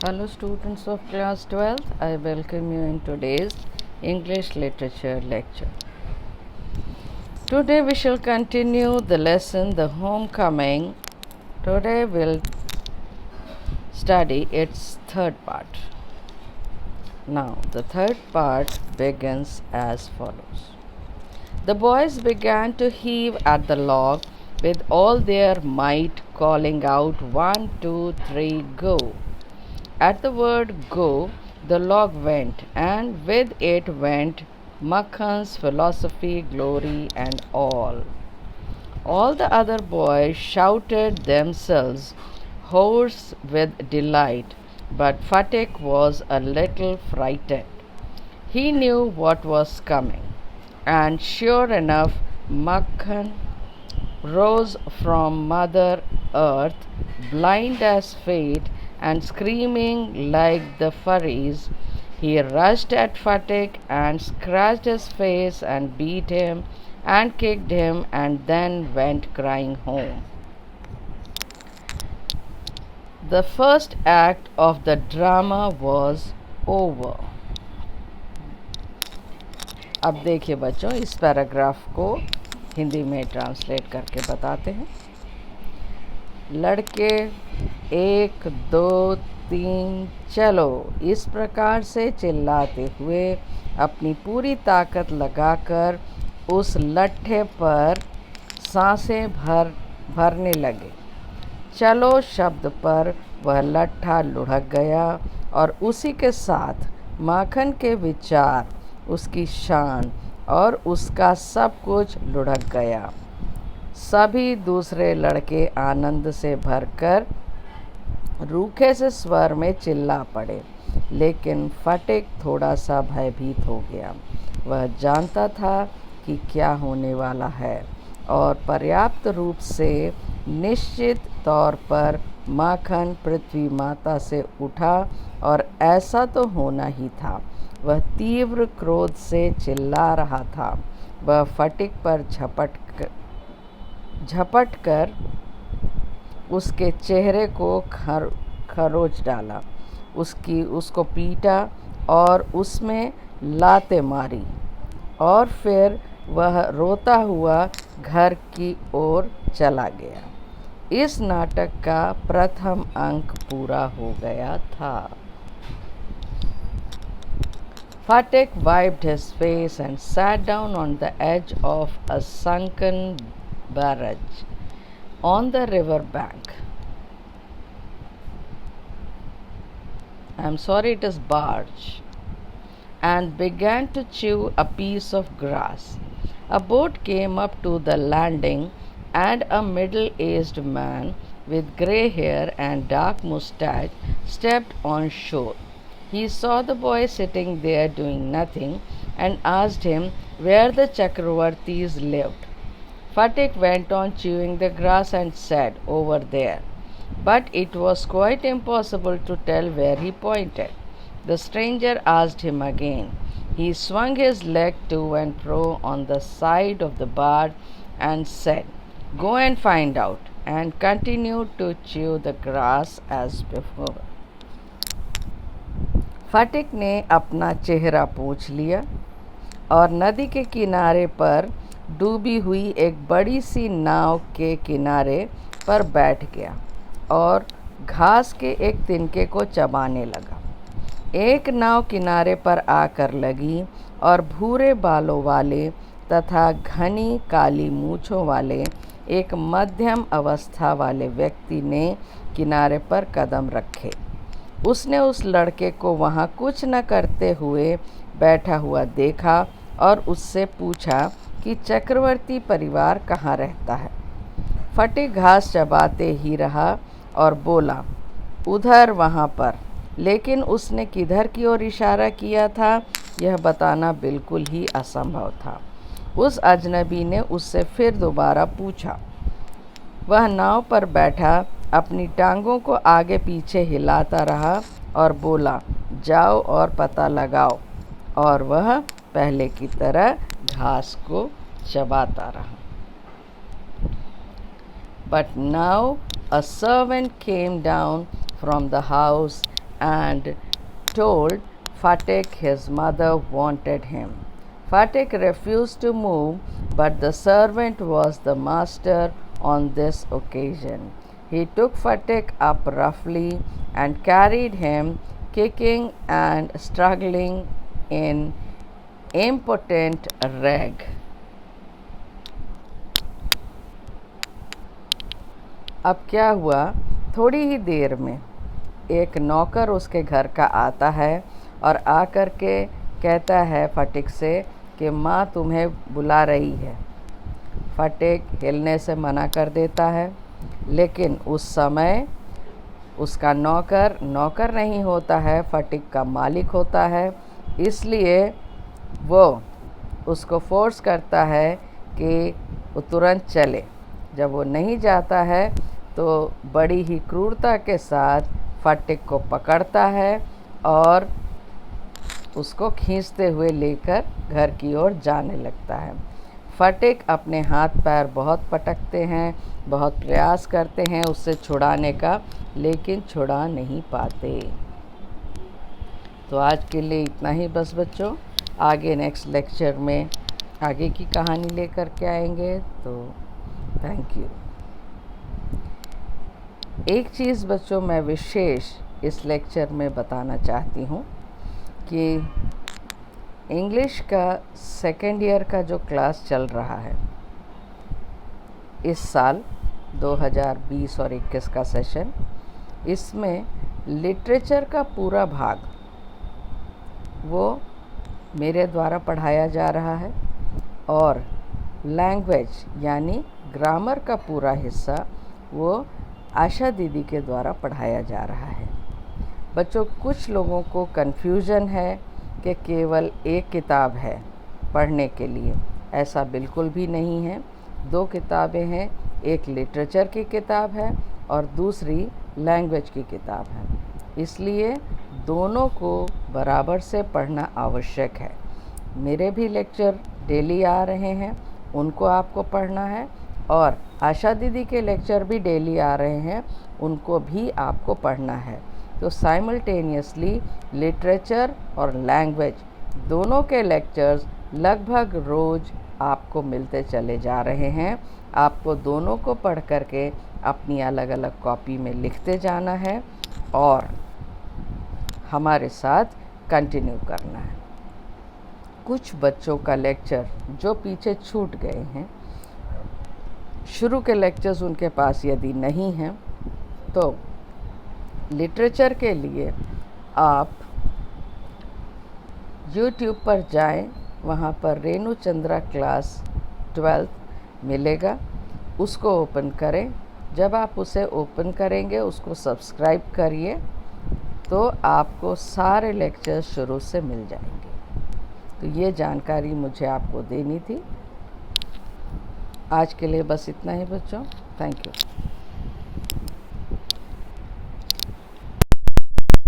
Hello students of class 12th, I welcome you in today's English literature lecture. Today we shall continue the lesson The Homecoming. Today we'll study its third part. Now the third part begins as follows. The boys began to heave at the log with all their might, calling out, 1, 2, 3, go. At the word go, the log went, and with it went Makhan's philosophy, glory, and all. All the other boys shouted themselves hoarse with delight, but Fatik was a little frightened. He knew what was coming, and sure enough, Makhan rose from Mother Earth, blind as fate and screaming like the furries. He rushed at Fatik and scratched his face and beat him and kicked him and then went crying home. The first act of the drama was over. अब देखिए बच्चों, इस paragraph को हिंदी में translate करके बताते हैं। लड़के 1, 2, 3 चलो, इस प्रकार से चिल्लाते हुए अपनी पूरी ताकत लगाकर उस लट्ठे पर सांसें भरने लगे। चलो शब्द पर वह लट्ठा लुढ़क गया और उसी के साथ माखन के विचार, उसकी शान और उसका सब कुछ लुढ़क गया। सभी दूसरे लड़के आनंद से भरकर रूखे से स्वर में चिल्ला पड़े, लेकिन फटिक थोड़ा सा भयभीत हो गया। वह जानता था कि क्या होने वाला है और पर्याप्त रूप से निश्चित तौर पर माखन पृथ्वी माता से उठा और ऐसा तो होना ही था। वह तीव्र क्रोध से चिल्ला रहा था। वह फटिक पर झपट कर उसके चेहरे को खरोच डाला, उसको पीटा और उसमें लातें मारी और फिर वह रोता हुआ घर की ओर चला गया। इस नाटक का प्रथम अंक पूरा हो गया था। Fatik wiped his face and sat down on the edge of a sunken barrage on the river bank. It is barge. And began to chew a piece of grass. A boat came up to the landing, and a middle-aged man with grey hair and dark moustache stepped on shore. He saw the boy sitting there doing nothing and asked him where the Chakravartis lived. Fatik went on chewing the grass and said, over there. But it was quite impossible to tell where he pointed. The stranger asked him again. He swung his leg to and fro on the side of the barge and said, go and find out, and continued to chew the grass as before. फटिक ने अपना चेहरा पोंछ लिया और नदी के किनारे पर डूबी हुई एक बड़ी सी नाव के किनारे पर बैठ गया और घास के एक तिनके को चबाने लगा। एक नाव किनारे पर आकर लगी और भूरे बालों वाले तथा घनी काली मूँछों वाले एक मध्यम अवस्था वाले व्यक्ति ने किनारे पर कदम रखे। उसने उस लड़के को वहाँ कुछ न करते हुए बैठा हुआ देखा और उससे पूछा कि चक्रवर्ती परिवार कहाँ रहता है। फटिक घास चबाते ही रहा और बोला, उधर वहाँ पर, लेकिन उसने किधर की ओर इशारा किया था यह बताना बिल्कुल ही असंभव था। उस अजनबी ने उससे फिर दोबारा पूछा। वह नाव पर बैठा अपनी टांगों को आगे पीछे हिलाता रहा और बोला, जाओ और पता लगाओ, और वह पहले की तरह घास को चबाता रहा। But now a servant came down from the house and told Fatek his mother wanted him. Fatek refused to move, but the servant was the master on this occasion. He took Fatek up roughly and carried him, kicking and struggling in impotent rage. अब क्या हुआ, थोड़ी ही देर में एक नौकर उसके घर का आता है और आकर के कहता है फटेक से कि माँ तुम्हें बुला रही है। फटेक हिलने से मना कर देता है, लेकिन उस समय उसका नौकर नहीं होता है, फटेक का मालिक होता है। इसलिए वो उसको फोर्स करता है कि वो तुरंत चले। जब वो नहीं जाता है तो बड़ी ही क्रूरता के साथ फटेक को पकड़ता है और उसको खींचते हुए लेकर घर की ओर जाने लगता है। फटेक अपने हाथ पैर बहुत पटकते हैं, बहुत प्रयास करते हैं उससे छुड़ाने का, लेकिन छुड़ा नहीं पाते। तो आज के लिए इतना ही बस बच्चों, आगे नेक्स्ट लेक्चर में आगे की कहानी लेकर के आएंगे। तो थैंक यू। एक चीज़ बच्चों मैं विशेष इस लेक्चर में बताना चाहती हूँ कि इंग्लिश का सेकेंड ईयर का जो क्लास चल रहा है इस साल 2020 और 21 का सेशन, इसमें लिटरेचर का पूरा भाग वो मेरे द्वारा पढ़ाया जा रहा है और लैंग्वेज यानी ग्रामर का पूरा हिस्सा वो आशा दीदी के द्वारा पढ़ाया जा रहा है। बच्चों, कुछ लोगों को कन्फ्यूज़न है कि केवल एक किताब है पढ़ने के लिए। ऐसा बिल्कुल भी नहीं है। 2 किताबें हैं, एक लिटरेचर की किताब है और दूसरी लैंग्वेज की किताब है। इसलिए दोनों को बराबर से पढ़ना आवश्यक है। मेरे भी लेक्चर डेली आ रहे हैं, उनको आपको पढ़ना है, और आशा दीदी के लेक्चर भी डेली आ रहे हैं, उनको भी आपको पढ़ना है। तो साइमल्टेनियसली लिटरेचर और लैंग्वेज दोनों के लेक्चर्स लगभग रोज़ आपको मिलते चले जा रहे हैं। आपको दोनों को पढ़ करके अपनी अलग अलग कॉपी में लिखते जाना है और हमारे साथ कंटिन्यू करना है। कुछ बच्चों का लेक्चर जो पीछे छूट गए हैं, शुरू के लेक्चर्स उनके पास यदि नहीं हैं, तो लिटरेचर के लिए आप YouTube पर जाएं, वहाँ पर रेणु चंद्रा क्लास 12th मिलेगा, उसको ओपन करें। जब आप उसे ओपन करेंगे, उसको सब्सक्राइब करिए, तो आपको सारे लेक्चर्स शुरू से मिल जाएंगे। तो ये जानकारी मुझे आपको देनी थी। आज के लिए बस इतना ही बच्चों, थैंक यू।